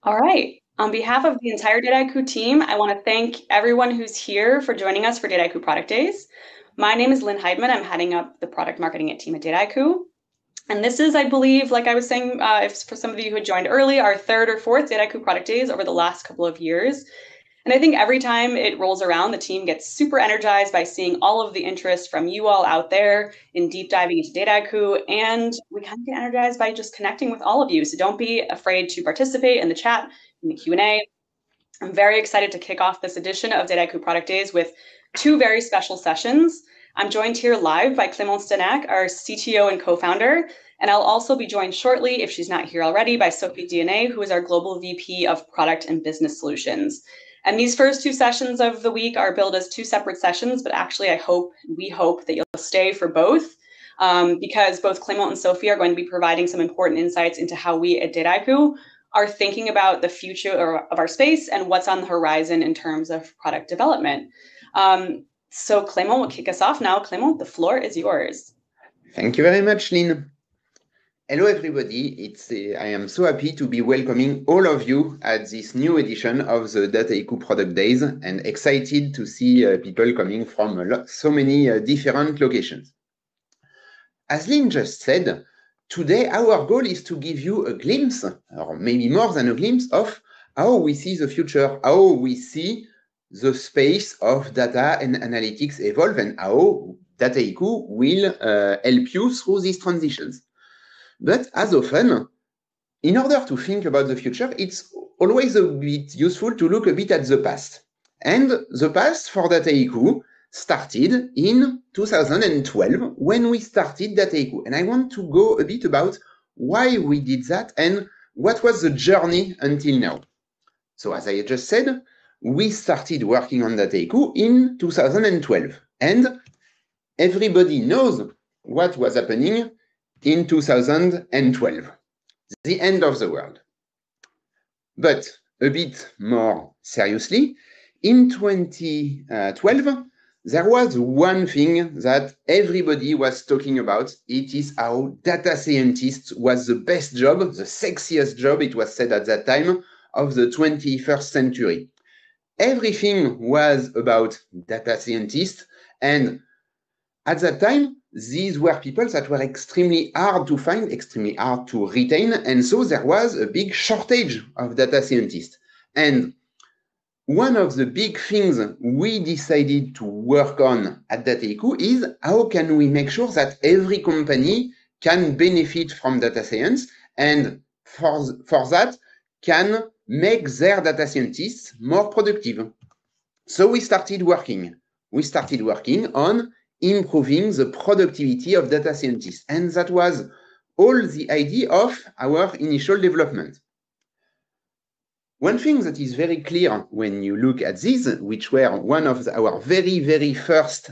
All right. On behalf of the entire Dataiku team, I want to thank everyone who's here for joining us for Dataiku Product Days. My name is Lynn Heidman. I'm heading up the product marketing team at Dataiku. And this is, I believe, like I was saying, if for some of you who had joined early, our third or fourth Dataiku Product Days over the last couple of years. And I think every time it rolls around, the team gets super energized by seeing all of the interest from you all out there in deep diving into Dataiku. And we kind of get energized by just connecting with all of you. So don't be afraid to participate in the chat, in the Q&A. I'm very excited to kick off this edition of Dataiku Product Days with two very special sessions. I'm joined here live by Clémence Denac, our CTO and co-founder, and I'll also be joined shortly, if she's not here already, by Sophie Dionnet, who is our Global VP of Product and Business Solutions. And these first two sessions of the week are billed as two separate sessions, but actually we hope that you'll stay for both because both Clément and Sophie are going to be providing some important insights into how we at Dataiku are thinking about the future of our space and what's on the horizon in terms of product development. So Clément will kick us off now. Clément, the floor is yours. Thank you very much, Lynn. Hello, everybody. I am so happy to be welcoming all of you at this new edition of the Dataiku Product Days and excited to see people coming from so many different locations. As Lynn just said, today our goal is to give you a glimpse, or maybe more than a glimpse, of how we see the future, how we see the space of data and analytics evolve, and how Dataiku will help you through these transitions. But as often, in order to think about the future, it's always a bit useful to look a bit at the past. And the past for Dataiku started in 2012 when we started Dataiku. And I want to go a bit about why we did that and what was the journey until now. So as I just said, we started working on Dataiku in 2012. And everybody knows what was happening in 2012, the end of the world. But a bit more seriously, in 2012, there was one thing that everybody was talking about. It is how data scientist was the best job, the sexiest job, it was said at that time, of the 21st century. Everything was about data scientists, and at that time, these were people that were extremely hard to find, extremely hard to retain, and so there was a big shortage of data scientists. And one of the big things we decided to work on at Dataiku is how can we make sure that every company can benefit from data science, and for that can make their data scientists more productive. So we started working on improving the productivity of data scientists. And that was all the idea of our initial development. One thing that is very clear when you look at these, which were one of our very, very first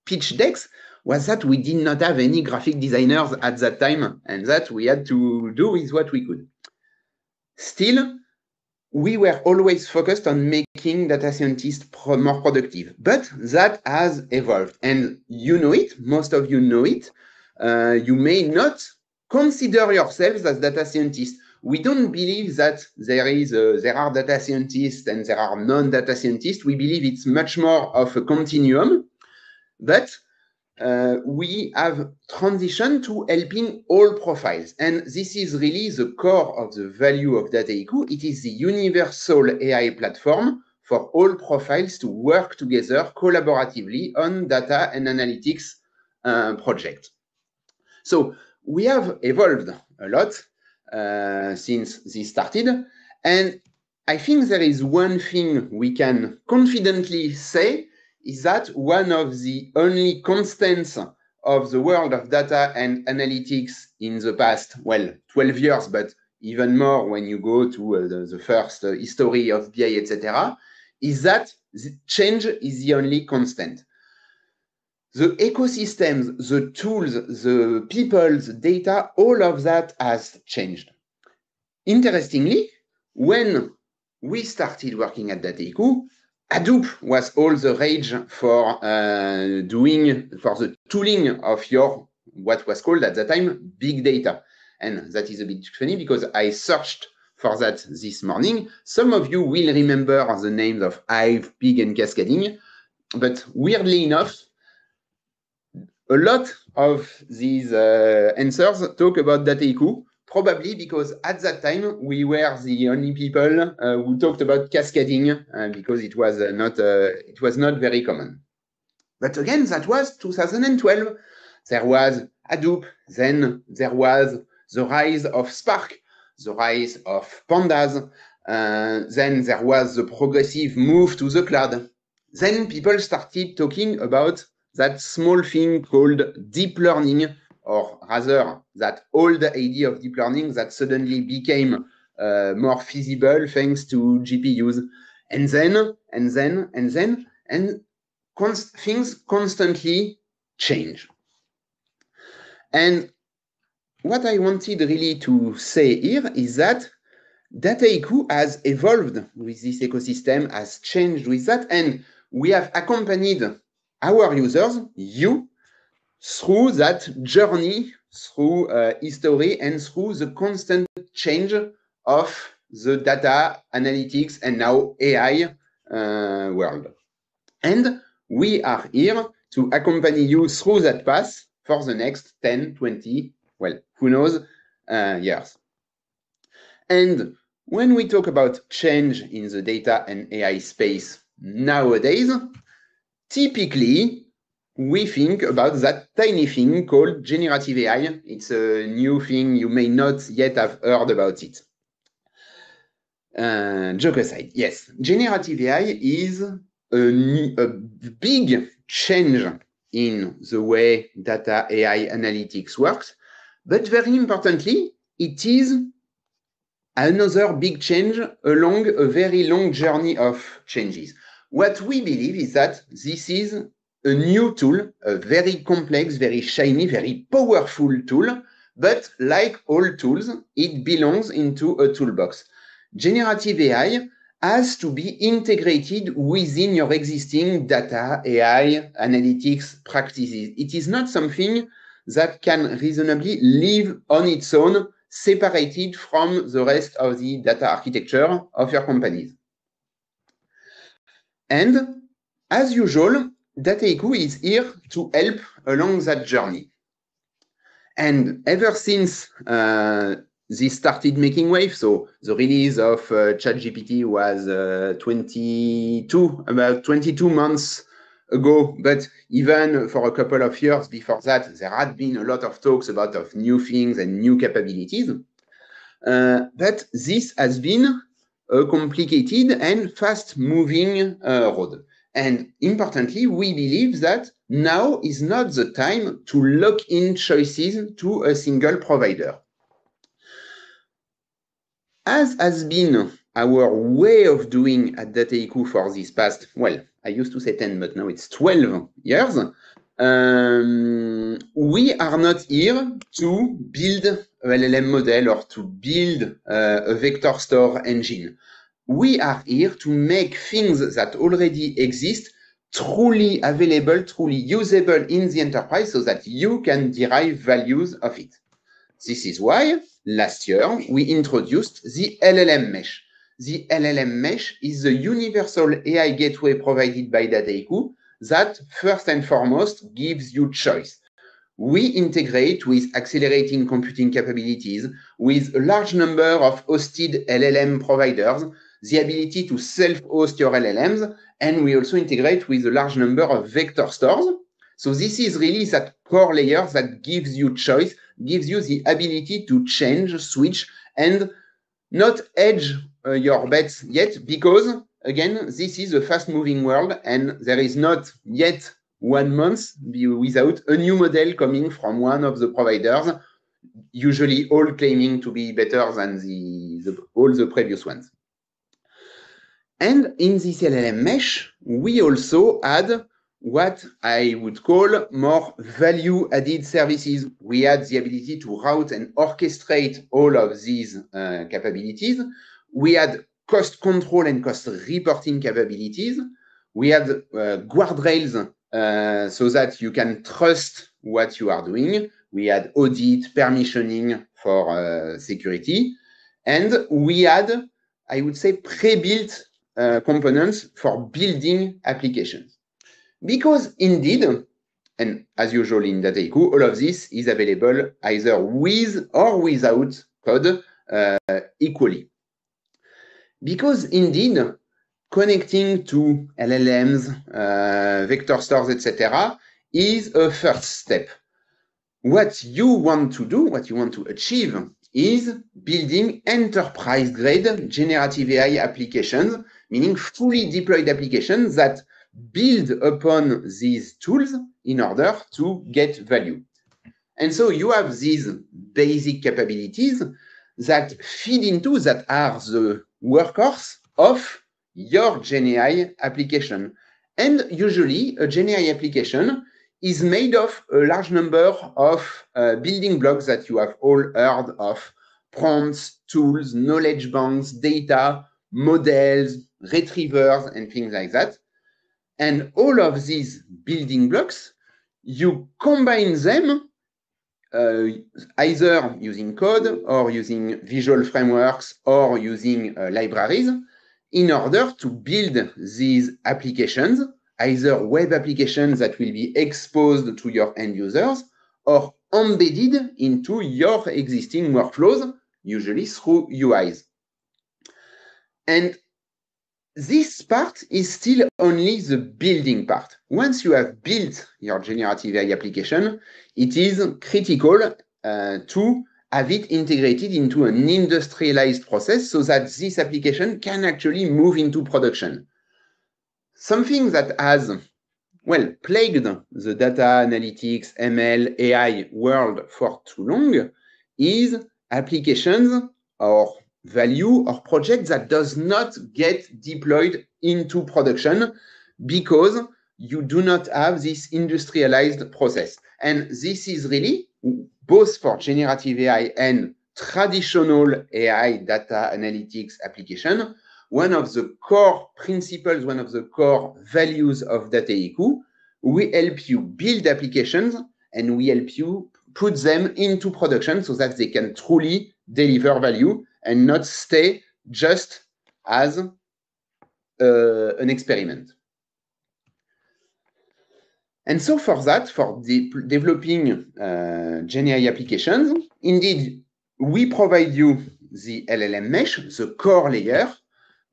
pitch decks, was that we did not have any graphic designers at that time, and that we had to do with what we could. Still, we were always focused on making data scientists more productive, but that has evolved. And you know it, most of you know it. You may not consider yourselves as data scientists. We don't believe that there are data scientists and there are non-data scientists. We believe it's much more of a continuum, but we have transitioned to helping all profiles. And this is really the core of the value of Dataiku. It is the universal AI platform for all profiles to work together collaboratively on data and analytics projects. So we have evolved a lot since this started. And I think there is one thing we can confidently say is that one of the only constants of the world of data and analytics in the past, 12 years, but even more when you go to the first history of BI, etc., is that the change is the only constant. The ecosystems, the tools, the people, the data, all of that has changed. Interestingly, when we started working at Dataiku, Hadoop was all the rage for the tooling of your, what was called at the time, big data. And that is a bit funny because I searched for that this morning. Some of you will remember the names of Hive, Pig, and Cascading, but weirdly enough, a lot of these answers talk about Dataiku, probably because at that time we were the only people who talked about cascading because it was not very common. But again, that was 2012. There was Hadoop, then there was the rise of Spark, the rise of Pandas, then there was the progressive move to the cloud. Then people started talking about that small thing called deep learning, or rather that old idea of deep learning that suddenly became more feasible thanks to GPUs. And things constantly change. And what I wanted really to say here is that Dataiku has evolved with this ecosystem, has changed with that, and we have accompanied our users, you, through that journey, through history, and through the constant change of the data analytics and now AI world. And we are here to accompany you through that path for the next 10, 20, well, who knows, years. And when we talk about change in the data and AI space nowadays, typically, we think about that tiny thing called generative AI. It's a new thing. You may not yet have heard about it. Joke aside, yes, generative AI is a big change in the way data AI analytics works, but very importantly, it is another big change along a very long journey of changes. What we believe is that this is a new tool, a very complex, very shiny, very powerful tool, but like all tools, it belongs into a toolbox. Generative AI has to be integrated within your existing data AI analytics practices. It is not something that can reasonably live on its own, separated from the rest of the data architecture of your companies. And as usual, Dataiku is here to help along that journey. And ever since this started making waves, so the release of ChatGPT was about 22 months ago, but even for a couple of years before that, there had been a lot of talks about new things and new capabilities. But this has been a complicated and fast-moving road. And importantly, we believe that now is not the time to lock in choices to a single provider. As has been our way of doing at Dataiku for this past, well, I used to say 10, but now it's 12 years, we are not here to build an LLM model or to build a vector store engine. We are here to make things that already exist truly available, truly usable in the enterprise so that you can derive values of it. This is why last year we introduced the LLM Mesh. The LLM Mesh is the universal AI gateway provided by Dataiku that first and foremost gives you choice. We integrate with accelerating computing capabilities with a large number of hosted LLM providers, the ability to self-host your LLMs, and we also integrate with a large number of vector stores. So this is really that core layer that gives you choice, gives you the ability to change, switch, and not hedge your bets yet, because again, this is a fast-moving world, and there is not yet 1 month without a new model coming from one of the providers, usually all claiming to be better than all the previous ones. And in this LLM Mesh, we also add what I would call more value-added services. We add the ability to route and orchestrate all of these capabilities. We add cost control and cost reporting capabilities. We add guardrails so that you can trust what you are doing. We add audit, permissioning for security. And we had, I would say, pre-built components for building applications. Because indeed, and as usual in Dataiku, all of this is available either with or without code equally. Because indeed, connecting to LLMs, vector stores, etc., is a first step. What you want to do, what you want to achieve, is building enterprise-grade generative AI applications, meaning fully deployed applications that build upon these tools in order to get value. And so you have these basic capabilities that feed into, that are the workhorse of your GenAI application. And usually a GenAI application is made of a large number of building blocks that you have all heard of: prompts, tools, knowledge banks, data, models, retrievers, and things like that. And all of these building blocks, you combine them either using code or using visual frameworks or using libraries in order to build these applications, either web applications that will be exposed to your end users or embedded into your existing workflows, usually through UIs. And this part is still only the building part. Once you have built your generative AI application, it is critical to have it integrated into an industrialized process so that this application can actually move into production. Something that has, well, plagued the data analytics, ML, AI world for too long is applications or value or project that does not get deployed into production because you do not have this industrialized process. And this is really, both for generative AI and traditional AI data analytics application, one of the core principles, one of the core values of Dataiku. We help you build applications and we help you put them into production so that they can truly deliver value and not stay just as an experiment. And so for that, for developing GenAI applications, indeed, we provide you the LLM mesh, the core layer,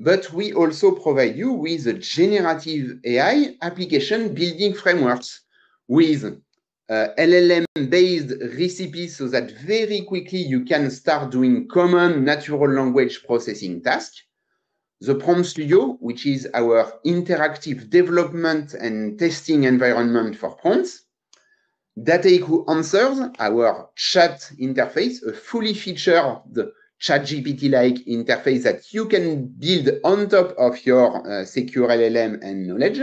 but we also provide you with a generative AI application building frameworks with LLM-based recipes so that very quickly you can start doing common natural language processing tasks. The Prompt Studio, which is our interactive development and testing environment for prompts. Dataiku Answers, our chat interface, a fully featured ChatGPT-like interface that you can build on top of your secure LLM and knowledge.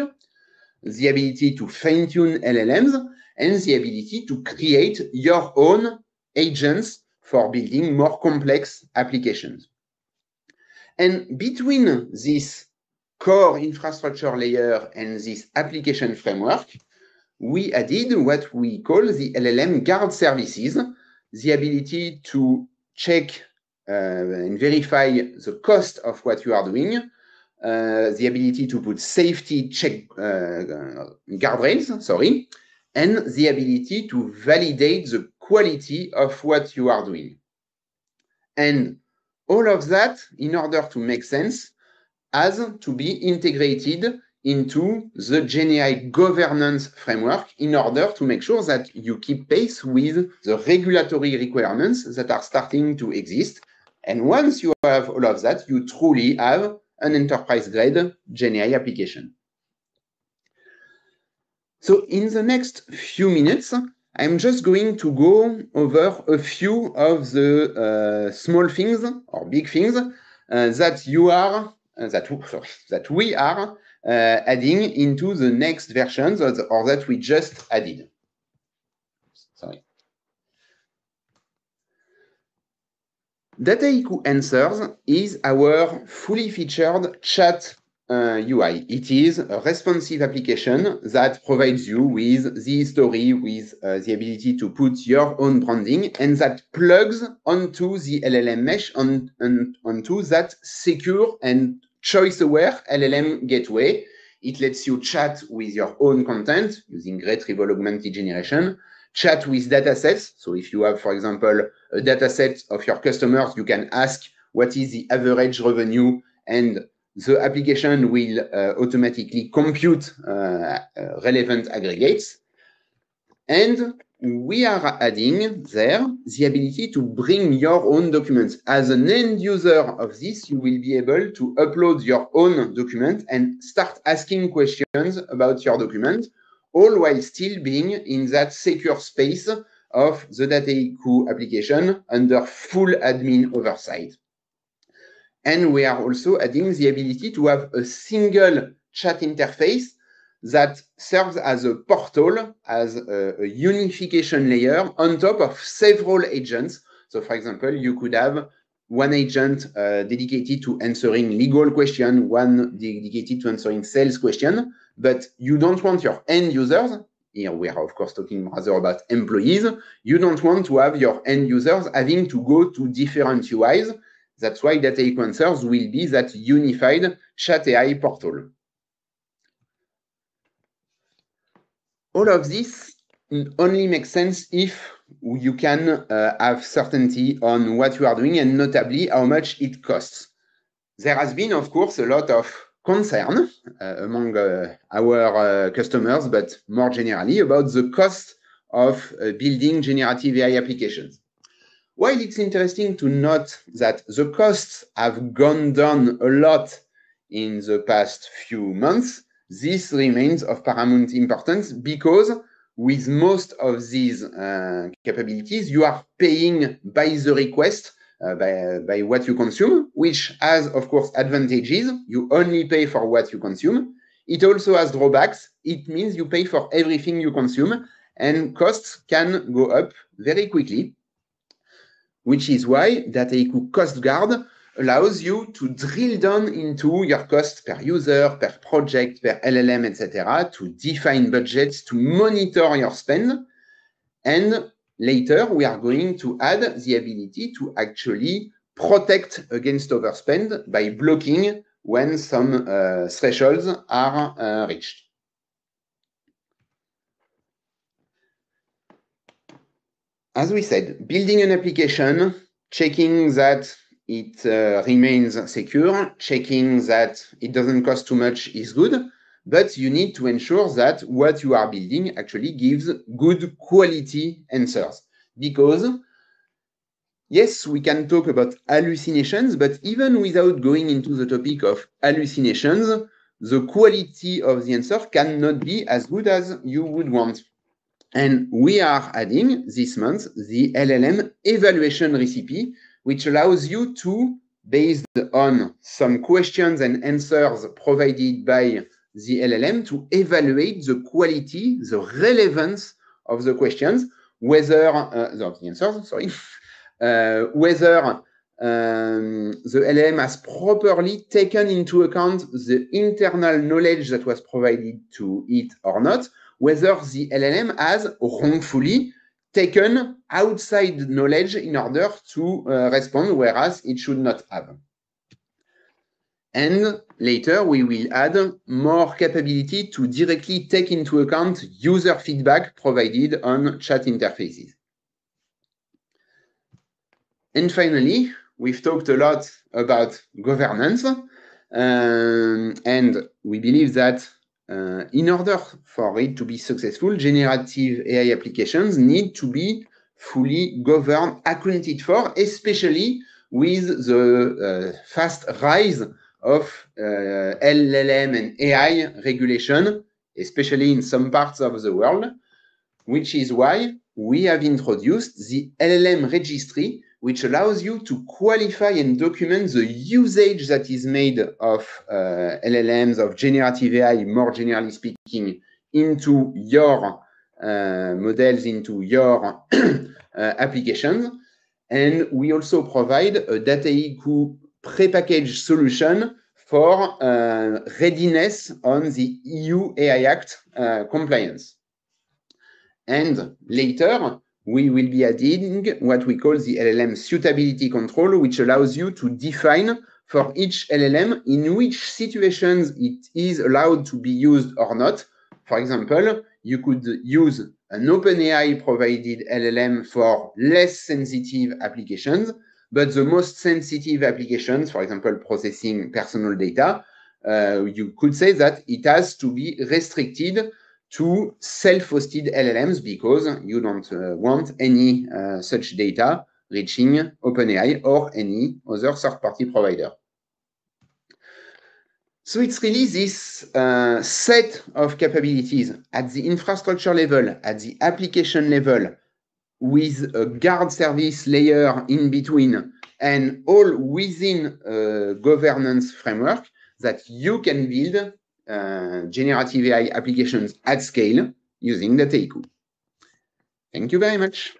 The ability to fine-tune LLMs, and the ability to create your own agents for building more complex applications. And between this core infrastructure layer and this application framework, we added what we call the LLM guard services, the ability to check and verify the cost of what you are doing, the ability to put safety check guardrails, and the ability to validate the quality of what you are doing. And all of that, in order to make sense, has to be integrated into the GenAI governance framework in order to make sure that you keep pace with the regulatory requirements that are starting to exist. And once you have all of that, you truly have an enterprise-grade GenAI application. So in the next few minutes, I'm just going to go over a few of the small things or big things that we are adding into the next versions or that we just added. Sorry. Dataiku Answers is our fully featured chat UI. It is a responsive application that provides you with the history, with the ability to put your own branding, and that plugs onto the LLM mesh onto that secure and choice-aware LLM gateway. It lets you chat with your own content using retrieval augmented generation, chat with datasets. So if you have, for example, a dataset of your customers, you can ask what is the average revenue, and the application will automatically compute relevant aggregates. And we are adding there the ability to bring your own documents. As an end user of this, you will be able to upload your own document and start asking questions about your document, all while still being in that secure space of the Dataiku application under full admin oversight. And we are also adding the ability to have a single chat interface that serves as a portal, as a unification layer on top of several agents. So, for example, you could have one agent dedicated to answering legal questions, one dedicated to answering sales questions, but you don't want your end users, here we are of course talking rather about employees, you don't want to have your end users having to go to different UIs. That's why Dataiku Answers will be that unified chat AI portal. All of this only makes sense if you can have certainty on what you are doing and notably how much it costs. There has been, of course, a lot of concern among our customers, but more generally about the cost of building generative AI applications. While it's interesting to note that the costs have gone down a lot in the past few months, this remains of paramount importance because with most of these capabilities, you are paying by the request, by what you consume, which has, of course, advantages. You only pay for what you consume. It also has drawbacks. It means you pay for everything you consume, and costs can go up very quickly, which is why Dataiku Cost Guard allows you to drill down into your cost per user, per project, per LLM, etc., to define budgets, to monitor your spend. And later, we are going to add the ability to actually protect against overspend by blocking when some thresholds are reached. As we said, building an application, checking that it remains secure, checking that it doesn't cost too much is good, but you need to ensure that what you are building actually gives good quality answers. Because, yes, we can talk about hallucinations, but even without going into the topic of hallucinations, the quality of the answer cannot be as good as you would want. And we are adding this month the LLM evaluation recipe, which allows you to, based on some questions and answers provided by the LLM, to evaluate the quality, the relevance of the questions, whether the answers, sorry, whether the LLM has properly taken into account the internal knowledge that was provided to it or not, whether the LLM has wrongfully taken outside knowledge in order to respond, whereas it should not have. And later, we will add more capability to directly take into account user feedback provided on chat interfaces. And finally, we've talked a lot about governance, and we believe that in order for it to be successful, generative AI applications need to be fully governed, accounted for, especially with the fast rise of LLM and AI regulation, especially in some parts of the world, which is why we have introduced the LLM registry, which allows you to qualify and document the usage that is made of LLMs, of generative AI, more generally speaking, into your models, into your applications. And we also provide a Dataiku prepackaged solution for readiness on the EU AI Act compliance. And later, we will be adding what we call the LLM suitability control, which allows you to define for each LLM in which situations it is allowed to be used or not. For example, you could use an OpenAI provided LLM for less sensitive applications, but the most sensitive applications, for example, processing personal data, you could say that it has to be restricted to self-hosted LLMs because you don't want any such data reaching OpenAI or any other third-party provider. So it's really this set of capabilities at the infrastructure level, at the application level, with a guard service layer in between, and all within a governance framework that you can build generative AI applications at scale using Dataiku. Thank you very much.